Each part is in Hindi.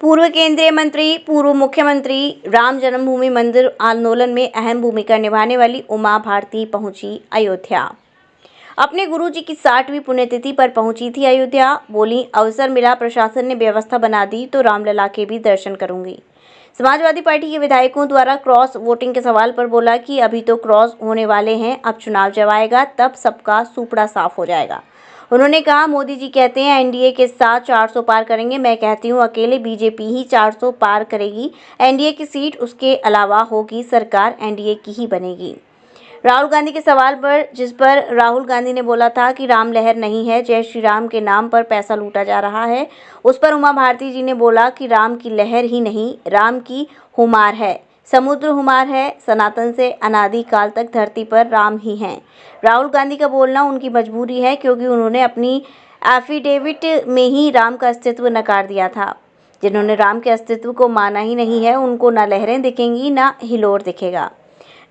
पूर्व केंद्रीय मंत्री, पूर्व मुख्यमंत्री, राम जन्मभूमि मंदिर आंदोलन में अहम भूमिका निभाने वाली उमा भारती पहुंची अयोध्या। अपने गुरुजी की 60वीं पुण्यतिथि पर पहुंची थी अयोध्या। बोली, अवसर मिला, प्रशासन ने व्यवस्था बना दी तो रामलला के भी दर्शन करूंगी। समाजवादी पार्टी के विधायकों द्वारा क्रॉस वोटिंग के सवाल पर बोला कि अभी तो क्रॉस होने वाले हैं, अब चुनाव जब आएगा तब सबका सुपड़ा साफ हो जाएगा। उन्होंने कहा, मोदी जी कहते हैं एनडीए के साथ 400 पार करेंगे, मैं कहती हूं अकेले बीजेपी ही 400 पार करेगी। एनडीए की सीट उसके अलावा होगी, सरकार एनडीए की ही बनेगी। राहुल गांधी के सवाल पर, जिस पर राहुल गांधी ने बोला था कि राम लहर नहीं है, जय श्री राम के नाम पर पैसा लूटा जा रहा है, उस पर उमा भारती जी ने बोला कि राम की लहर ही नहीं, राम की हुमार है, समुद्र हुमार है, सनातन से अनादि काल तक धरती पर राम ही हैं। राहुल गांधी का बोलना उनकी मजबूरी है, क्योंकि उन्होंने अपनी एफिडेविट में ही राम का अस्तित्व नकार दिया था। जिन्होंने राम के अस्तित्व को माना ही नहीं है, उनको ना लहरें दिखेंगी ना हिलोर दिखेगा।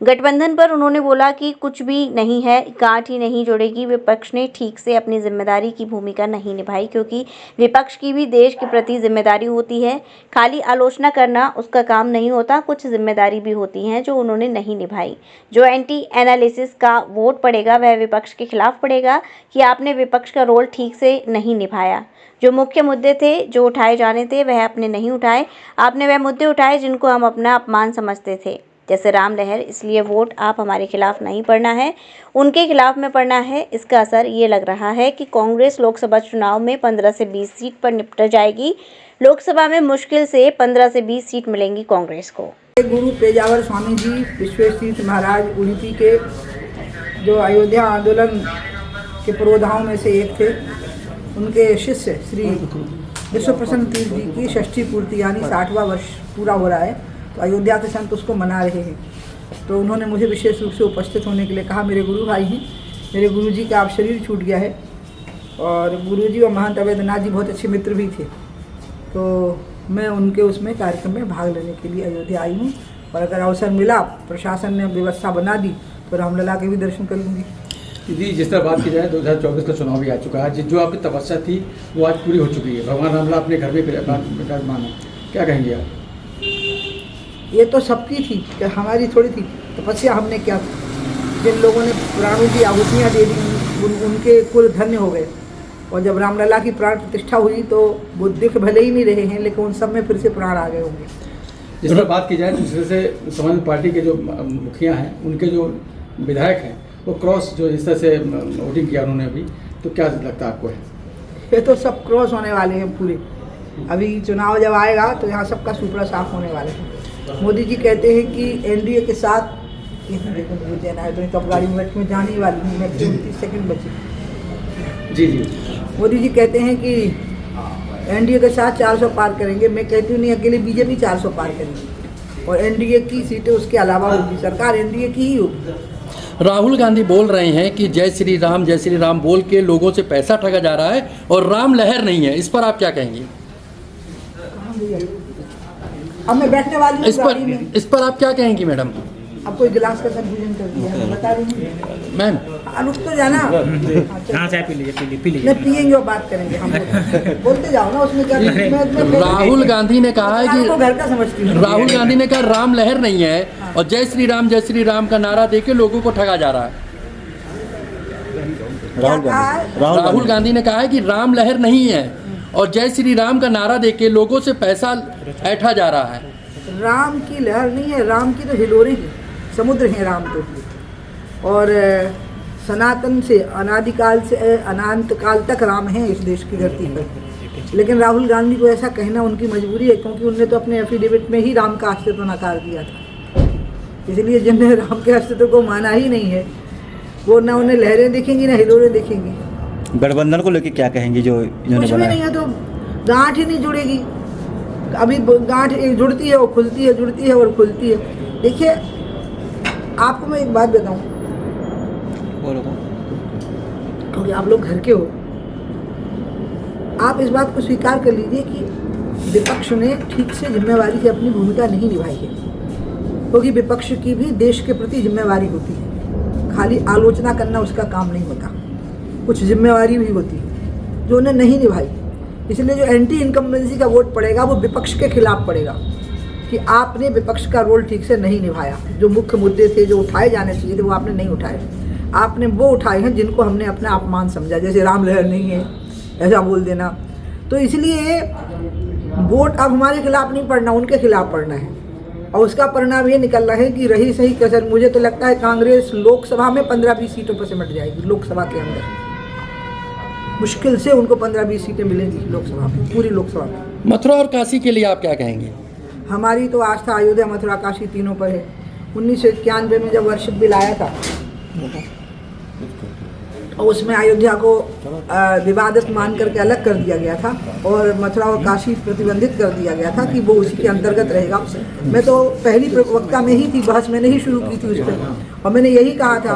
गठबंधन पर उन्होंने बोला कि कुछ भी नहीं है, गांठ ही नहीं जुड़ेगी। विपक्ष ने ठीक से अपनी जिम्मेदारी की भूमिका नहीं निभाई, क्योंकि विपक्ष की भी देश के प्रति जिम्मेदारी होती है। खाली आलोचना करना उसका काम नहीं होता, कुछ जिम्मेदारी भी होती हैं जो उन्होंने नहीं निभाई। जो एंटी एनालिसिस का वोट पड़ेगा वह विपक्ष के खिलाफ पड़ेगा कि आपने विपक्ष का रोल ठीक से नहीं निभाया। जो मुख्य मुद्दे थे, जो उठाए जाने थे, वह आपने नहीं उठाए। आपने वह मुद्दे उठाए जिनको हम अपना अपमान समझते थे, जैसे राम लहर। इसलिए वोट आप हमारे खिलाफ नहीं पड़ना है, उनके खिलाफ में पड़ना है। इसका असर ये लग रहा है कि कांग्रेस लोकसभा चुनाव में 15 से 20 सीट पर निपट जाएगी। लोकसभा में मुश्किल से 15 से 20 सीट मिलेंगी कांग्रेस को। गुरु पेजावर स्वामी जी विश्वेश्वरतीर्थ महाराज उड़ीपी के, जो अयोध्या आंदोलन के पुरोधाओं में से एक थे, उनके शिष्य श्री विश्वप्रसन्न तीर्थ जी की षष्ठी पूर्ति यानी 60वां वर्ष पूरा हो रहा है, तो अयोध्या के संत उसको मना रहे हैं। तो उन्होंने मुझे विशेष रूप से उपस्थित होने के लिए कहा। मेरे गुरु भाई हैं, मेरे गुरुजी का अब शरीर छूट गया है, और गुरुजी और महंत अवैधनाथ जी बहुत अच्छे मित्र भी थे, तो मैं उनके उसमें कार्यक्रम में भाग लेने के लिए अयोध्या आई हूँ। और अगर अवसर मिला, प्रशासन ने व्यवस्था बना दी, तो रामलला के भी दर्शन कर लूँगी। जी, जिस तरह बात की जाए 2024 का चुनाव भी आ चुका है, जो आपकी तपस्या थी वो आज पूरी हो चुकी है। भगवान रामलला अपने घर में विराजमान है, क्या कहेंगे आप? ये तो सबकी थी, कि हमारी थोड़ी थी तपस्या। हमने क्या, जिन लोगों ने प्राणों की आहुतियाँ दे दी उनके कुल धन्य हो गए। और जब रामलला की प्राण प्रतिष्ठा हुई तो वो दिख भले ही नहीं रहे हैं, लेकिन उन सब में फिर से प्राण आ गए होंगे। जिस तरह बात की जाए दूसरे से, समाजवादी पार्टी के जो मुखिया हैं, उनके जो विधायक हैं, वो क्रॉस जो इस तरह से वोटिंग किया उन्होंने अभी, तो क्या लगता है आपको? है ये तो सब क्रॉस होने वाले हैं पूरे। अभी चुनाव जब आएगा तो यहाँ सबका सुपड़ा साफ होने वाले हैं। मोदी जी कहते हैं कि एनडीए के साथ, तो अब गाड़ी में जाने ही वाली हूँ, मैं 30 सेकंड बचे। जी जी, मोदी जी कहते हैं कि एनडीए के साथ 400 पार करेंगे, मैं कहती हूँ नहीं, अकेले बीजेपी 400 पार करेंगे, और एनडीए की सीटें उसके अलावा होगी, सरकार एनडीए की ही होगी। राहुल गांधी बोल रहे हैं कि जय श्री राम बोल के लोगों से पैसा ठगा जा रहा है और राम लहर नहीं है। इस पर आप क्या कहेंगे? अब मैं बैठने वाली हूँ गाड़ी में। इस पर आप क्या कहेंगी मैडम? अब कोई गिलास का संपूजन कर दिया है, बता रही हूँ मैम। रुक तो जाना, हाँ चाय पी लीजिए। नहीं पियेंगे और बात करेंगे हम। बोलते जाओ ना, उसमें क्या। राहुल गांधी ने कहा है कि घर का समझती हूँ। राहुल गांधी ने कहा राम लहर नहीं है और जय श्री राम का नारा देके लोगों को ठगा जा रहा है। राहुल गांधी ने कहा है कि राम लहर नहीं है और जय श्री राम का नारा देके लोगों से पैसा ऐठा जा रहा है। राम की लहर नहीं है, राम की तो हिलोरें हैं, समुद्र हैं राम तो। और सनातन से अनादिकाल से अनंत काल तक राम है इस देश की धरती पर। लेकिन राहुल गांधी को ऐसा कहना उनकी मजबूरी है, क्योंकि उनने तो अपने एफिडेविट में ही राम का अस्तित्व नकार दिया था। इसलिए जिनने राम के अस्तित्व को माना ही नहीं है, वो ना उन्हें लहरें दिखेंगी ना हिलोरें दिखेंगी। गठबंधन को लेकर क्या कहेंगे जो इन्होंने कुछ भी नहीं है, तो गांठ ही नहीं जुड़ेगी। अभी गांठ जुड़ती है, वो खुलती है, जुड़ती है और खुलती है। देखिए, आपको मैं एक बात बताऊं, क्योंकि आप लोग घर के हो, आप इस बात को स्वीकार कर लीजिए कि विपक्ष ने ठीक से जिम्मेवारी से अपनी भूमिका नहीं निभाई है, क्योंकि विपक्ष की भी देश के प्रति जिम्मेवारी होती है। खाली आलोचना करना उसका काम नहीं होता, कुछ जिम्मेवारी भी होती है जो उन्हें नहीं निभाई। इसलिए जो एंटी इनकम्बेंसी का वोट पड़ेगा वो विपक्ष के खिलाफ पड़ेगा कि आपने विपक्ष का रोल ठीक से नहीं निभाया। जो मुख्य मुद्दे थे जो उठाए जाने चाहिए थे वो आपने नहीं उठाए। आपने वो उठाए हैं जिनको हमने अपना अपमान समझा, जैसे राम लहर नहीं है ऐसा बोल देना। तो इसलिए वोट अब हमारे खिलाफ नहीं पड़ना, उनके खिलाफ पड़ना है। और उसका परिणाम ये निकल रहा है कि रही सही कसर, मुझे तो लगता है कांग्रेस लोकसभा में 15-20 सीटों पर सिमट जाएगी। लोकसभा के अंदर मुश्किल से उनको 15-20 सीटें मिलेंगी लोकसभा में, पूरी लोकसभा में। मथुरा और काशी के लिए आप क्या कहेंगे? हमारी तो आस्था अयोध्या, मथुरा, काशी तीनों पर है। 1991 में जब वर्षिप बिल आया था और उसमें अयोध्या को विवादित मान करके अलग कर दिया गया था और मथुरा और काशी प्रतिबंधित कर दिया गया था कि वो उसी के अंतर्गत रहेगा। मैं तो पहली प्रवक्ता में ही थी, बहस मैंने ही शुरू की थी उस पर, और मैंने यही कहा था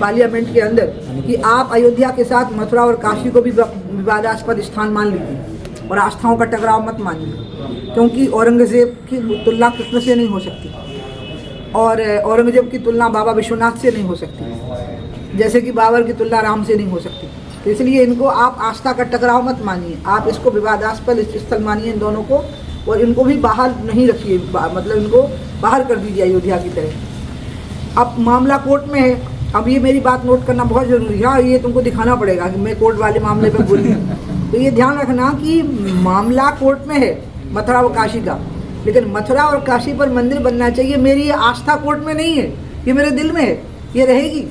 पार्लियामेंट के अंदर कि आप अयोध्या के साथ मथुरा और काशी को भी विवादास्पद स्थान मान लीजिए और आस्थाओं का टकराव मत मानिए, क्योंकि औरंगजेब की तुलना कृष्ण से नहीं हो सकती और औरंगजेब की तुलना बाबा विश्वनाथ से नहीं हो सकती, जैसे कि बाबर की तुलना राम से नहीं हो सकती। तो इसलिए इनको आप आस्था का टकराव मत मानिए, आप इसको विवादास्पद स्थल मानिए इन दोनों को, और इनको भी बाहर नहीं रखिए, मतलब इनको बाहर कर दीजिए अयोध्या की तरह। अब मामला कोर्ट में है, अब ये मेरी बात नोट करना बहुत जरूरी है। हाँ, ये तुमको दिखाना पड़ेगा कि मैं कोर्ट वाले मामले पर बोली। तो ये ध्यान रखना कि मामला कोर्ट में है मथुरा और काशी का, लेकिन मथुरा और काशी पर मंदिर बनना चाहिए। मेरी ये आस्था कोर्ट में नहीं है, ये मेरे दिल में है, ये रहेगी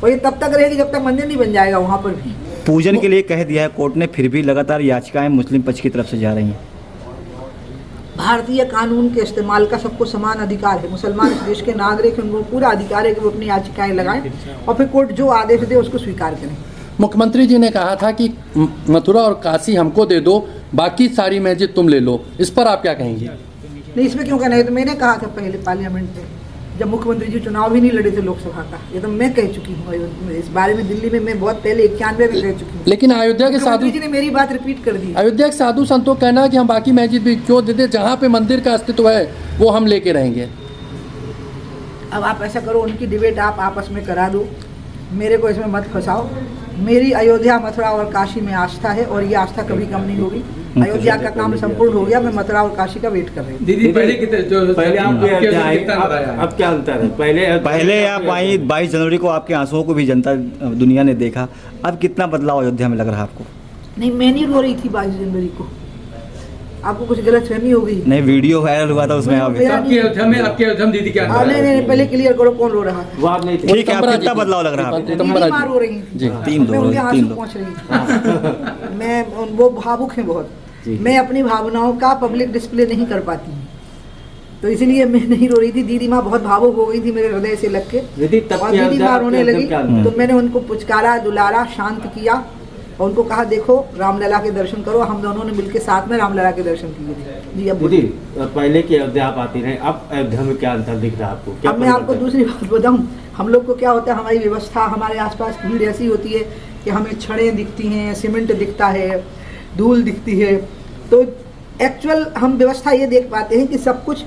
और ये तब तक रहेगी जब तक मंदिर नहीं बन जाएगा वहाँ पर भी। पूजन के लिए कह दिया है कोर्ट ने, फिर भी लगातार याचिकाएं मुस्लिम पक्ष की तरफ से जा रही हैं। भारतीय कानून के इस्तेमाल का सबको समान अधिकार है। मुसलमान इस देश के नागरिक हैं, उनको पूरा अधिकार है कि वो अपनी याचिकाएं लगाएं और फिर कोर्ट जो आदेश दे उसको स्वीकार करें। मुख्यमंत्री जी ने कहा था कि मथुरा और काशी हमको दे दो, बाकी सारी मस्जिद तुम ले लो, इस पर आप क्या कहेंगे? नहीं, इसमें क्यों कहना है, तो मैंने कहा था पहले पार्लियामेंट में, जब मुख्यमंत्री जी चुनाव भी नहीं लड़े थे लोकसभा का, ये तो मैं कह चुकी हूँ इस बारे में। दिल्ली में मैं बहुत पहले 91 में कह चुकी हूँ, लेकिन अयोध्या के साधु जी ने मेरी बात रिपीट कर दी। अयोध्या के साधु संतों का कहना है कि हम बाकी मस्जिद भी क्यों दे दे, जहाँ पे मंदिर का अस्तित्व है वो हम लेके रहेंगे। अब आप ऐसा करो, उनकी डिबेट आप आपस में करा दो, मेरे को इसमें मत फंसाओ। मेरी अयोध्या, मथुरा और काशी में आस्था है और ये आस्था कभी कम नहीं होगी। अयोध्या का काम संपूर्ण हो गया, मैं मथुरा और काशी का वेट कर रही हूँ। दीदी पहले अब क्या अंतर है? पहले आप आई 22 जनवरी को, आपके आंसुओं को भी जनता दुनिया ने देखा। अब कितना बदलाव अयोध्या में लग रहा है आपको? नहीं, मैं नहीं रो रही थी 22 जनवरी को, आपको कुछ गलतफहमी हो गई। नहीं, वीडियो वायरल हुआ था उसमें। आपकी अयोध्या में दीदी क्या नहीं, पहले क्लियर करो कौन रो रहा था। वो आप नहीं थे। ठीक है, अब कितना बदलाव लग रहा है आपको? बीमार हो रही जी, तीन उनके आंसू लोग पहुंच रही थी। मैं वो भावुक हैं बहुत, मैं अपनी भावनाओं का पब्लिक डिस्प्ले नहीं कर पाती हूँ, तो इसलिए मैं नहीं रो रही थी। दीदी माँ बहुत भावुक हो गई थी मेरे हृदय से लग के, और दीदी माँ रोने लगी तो मैंने उनको पुचकारा, दुलारा, शांत किया और उनको कहा देखो रामलला के दर्शन करो। हम दोनों ने मिलकर साथ में रामलला के दर्शन किए थे। जी, अब दीदी पहले की अयोध्या आप आती रहे, अब अयोध्या में क्या अंतर दिख रहा है आपको? अब मैं आपको दूसरी बात बताऊं, हम लोग को क्या होता है, हमारी व्यवस्था, हमारे आसपास भीड़ ऐसी होती है कि हमें छड़ें दिखती हैं, सीमेंट दिखता है, धूल दिखती है, तो एक्चुअल हम व्यवस्था ये देख पाते हैं कि सब कुछ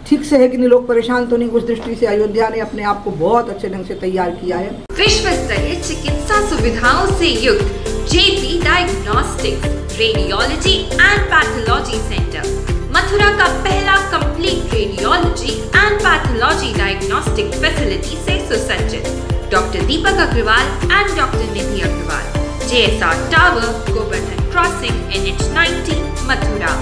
ठीक से है कि नहीं, लोग परेशान तो नहीं। उस दृष्टि से अयोध्या ने अपने आप को बहुत अच्छे ढंग से तैयार किया है। विश्व स्तरीय चिकित्सा सुविधाओं से युक्त JP diagnostics, radiology and pathology centre, Mathura का पहला complete radiology and pathology diagnostic facility से सुसज्जित। Doctor Deepak Agrawal and doctor Nidhi Agrawal, JSR tower, Govardhan crossing, NH90, Mathura.